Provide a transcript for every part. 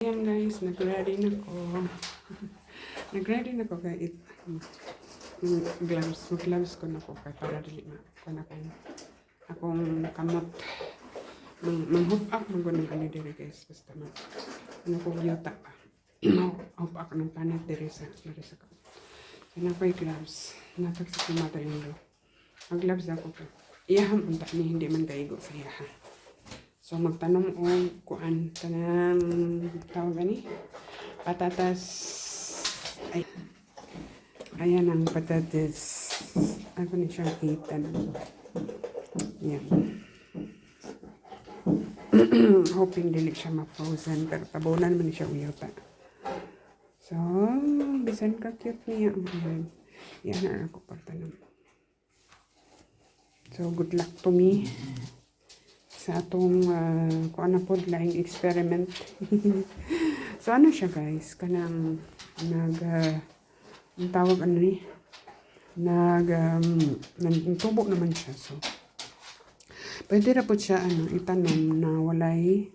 Ayan guys, nag-ready na ko. Nag-ready na ko kay gloves. Mag-gloves ko na ko kay para dili na ko na akong kamot. Mang-hook up mo ng ano diri guys. Basta ano ko yuta pa. Hook up ng panit diri sa kamot. Kaya na gloves. Natag sa mother-in-law. Mag-gloves ako ko. Iyaham unta ni hindi man kaigo sa iyaha. So magtanong o kuan kanang tawag ani patatas. Ay, ayan ang patatas. Ako ni siyang itan. Yan. Hoping dili siya ma-frozen pero tabunan man siya uyota. So bisan ka cute niya. Yan na ako pagtanong. So good luck to me sa atong kung ano po laing experiment. So ano siya guys, kanang ang tawag ano ni tubo naman siya. So pwede na po siya itanom na walay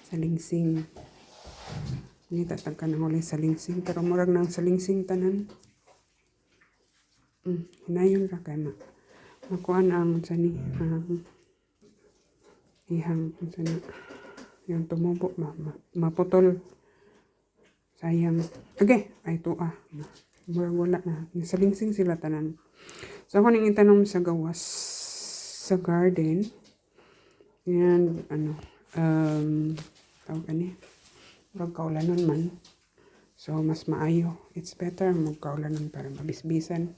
salingsing. Hindi tatag ka na walay salingsing pero murag ng salingsing tanan. Hinayon ra ka na makuan ang sani ihang sana yung tumubo maputol sayang okay ay tuwa wala na nasalingsing sila tanan. So ako ning itanong sa gawas sa garden and tawag ani magkaulanon man, so mas maayo, it's better magkaulanon para mabisbisan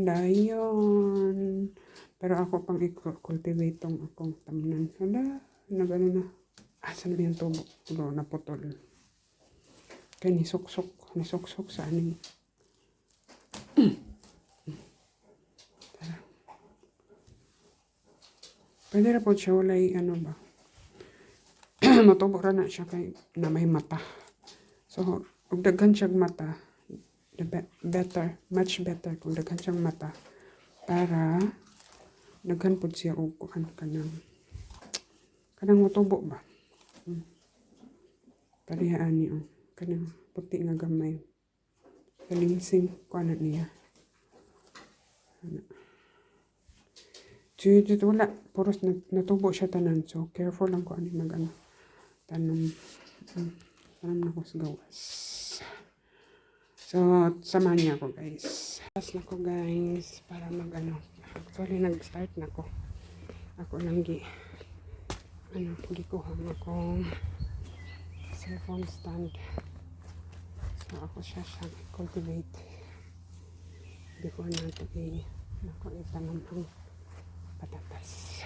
dayon. Pero ako pang i-cultivate tong akong tamnan. Hala, nagano na. Asan na yung tubo? Tulo na putol. Kaya nisok-sok sa aning. Tara. Pwede na po siya walay ba? Matubo ra na siya kay na may mata. So, kung daghan siyang mata, better, much better kung daghan siyang mata para daghan po siya og kuan kanang matubo ba. Parihaan niyo kanang puti nga gamay. Salingsing kuan niya. Dito wala puros natubo siya tanan, so careful lang ko ani tanom na ko sa gawas. So samahan niya ako guys. Pas na ko guys para actually nag-start na ko. Ako lang gikuha akong cellphone stand. So ako siya cultivate before natin ako itanong ang patatas.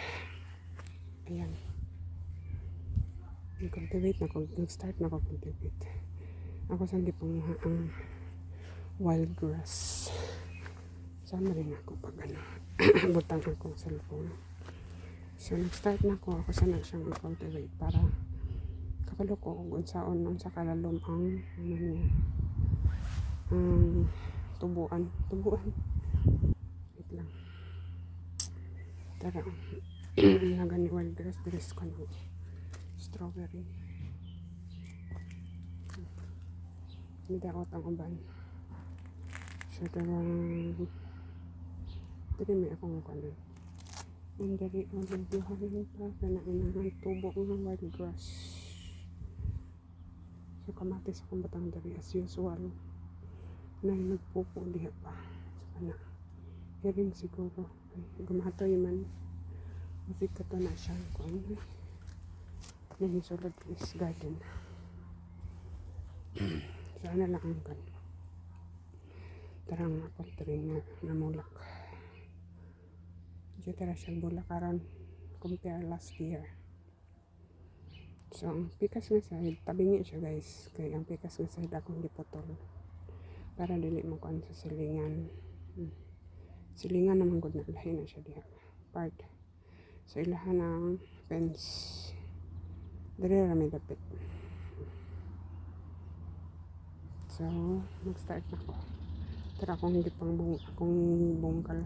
Ayan. Nag-cultivate na ko. Nag-start na ko cultivate. Ako sa gipanguha ang wild grass. Sama rin ako pag butang akong cellphone. So nag-start na ko. Ako sana siyang i-cultivate para kapalo ko kung unsa kalalom ang tubuan. Wait lang. Tara. Nagani wild grass. Dress ko ng strawberry. Midakot ang uban. So dili may akong kanan. And dali magbubuhanin pa kana inang tubo ng wild grass. So kamatis akong batang dali as usual. Na nagpupo diha pa. So kana. Hearing siguro. Ay, gumatoy man. Masig ka to na siya. Kung nanisulod is garden. Sana lang ang gano'n. Tarang ako rin na mulak. Diyo tara siyang bulak karon compare last year. So ang pikas nga side, tabingi siya guys. Kaya ang pikas nga side akong dipotol. Para dili mo kuan sa silingan. Silingan naman gud na lahi na siya diha. Part. So ilahan ng fence. Dali ra may dapit. So mag-start na ko. Tara akong hindi pang akong bungkal.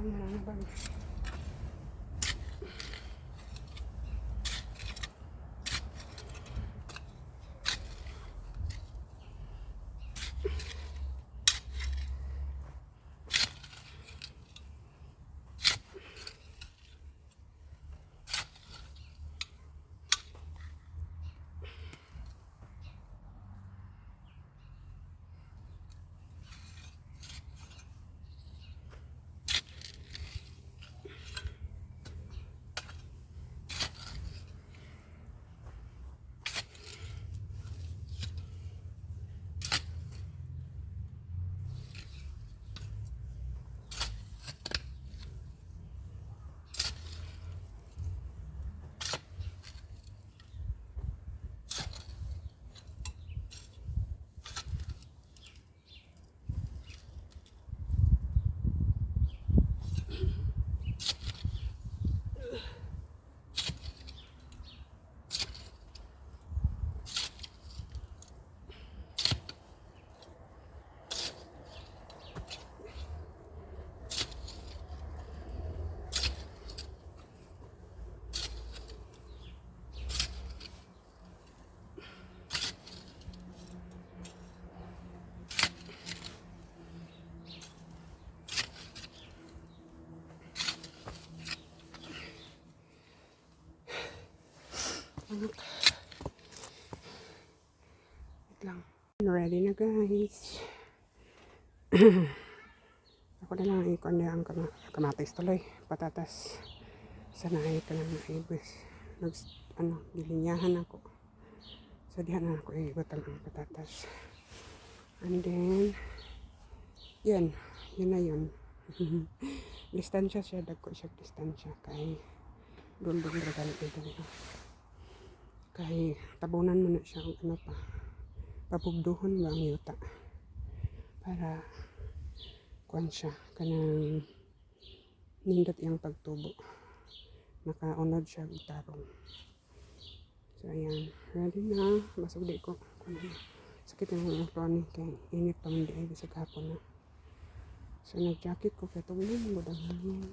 marami bang. Anak. Wait lang. Ready na guys. Ako na lang ikon niya ang kamatis tuloy. Patatas. Sanahay ka lang na ibis. Gilinyahan ako. So dihan na ako ibutan ang patatas. And then, yun na yun. Distansya siya, dagko siya distansya. Kay, dulong regal ito. Kay, tabunan mo na siya ano pa. Papugduhon ba ang yuta. Para, kuwan siya, kanang nindot yung pagtubo. Nakaunod siya gitarong. So, ayan. Ready na. Basag di ko. Sakit yung ulo ni kay init pa man di ay bisag hapon na. So, nag-jacket ko kaya tuloy. Budang hangin.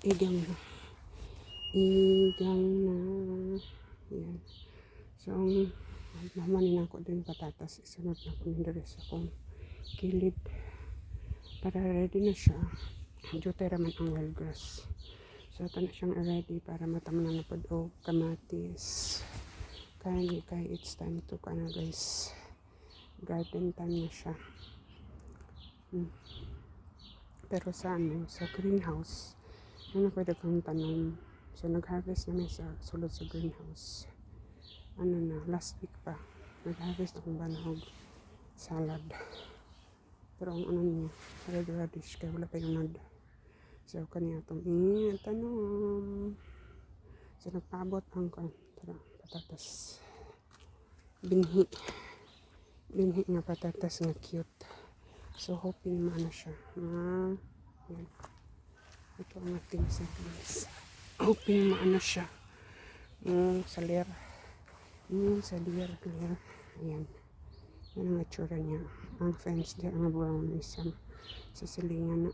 Igang na. Ayan. So, namanin ako din patatas. Isunod na ako nindari sa akong kilid. Para ready na siya. Jute raman ang wild grass. So, ito na siyang ready para matamnan na po o kamatis. Kaya it's time to guys. Garden time na siya. Pero sa greenhouse, pwede kang tanom. So, nag-harvest namin sa sulod sa greenhouse. Last week pa. Nag-harvest akong banahog salad. Pero ang niya, red radish, kaya wala pa yung mud. So, kanya itong tanom. So, nagpaabot ang patatas. Binhi nga patatas na cute. So, hoping maano siya. Yan. Ito ang ating seedlings. Hoping maano siya. Salir. Salir. Ayan. Yan ang itsura niya. Ang fence niya, ang brown is sa silingan na.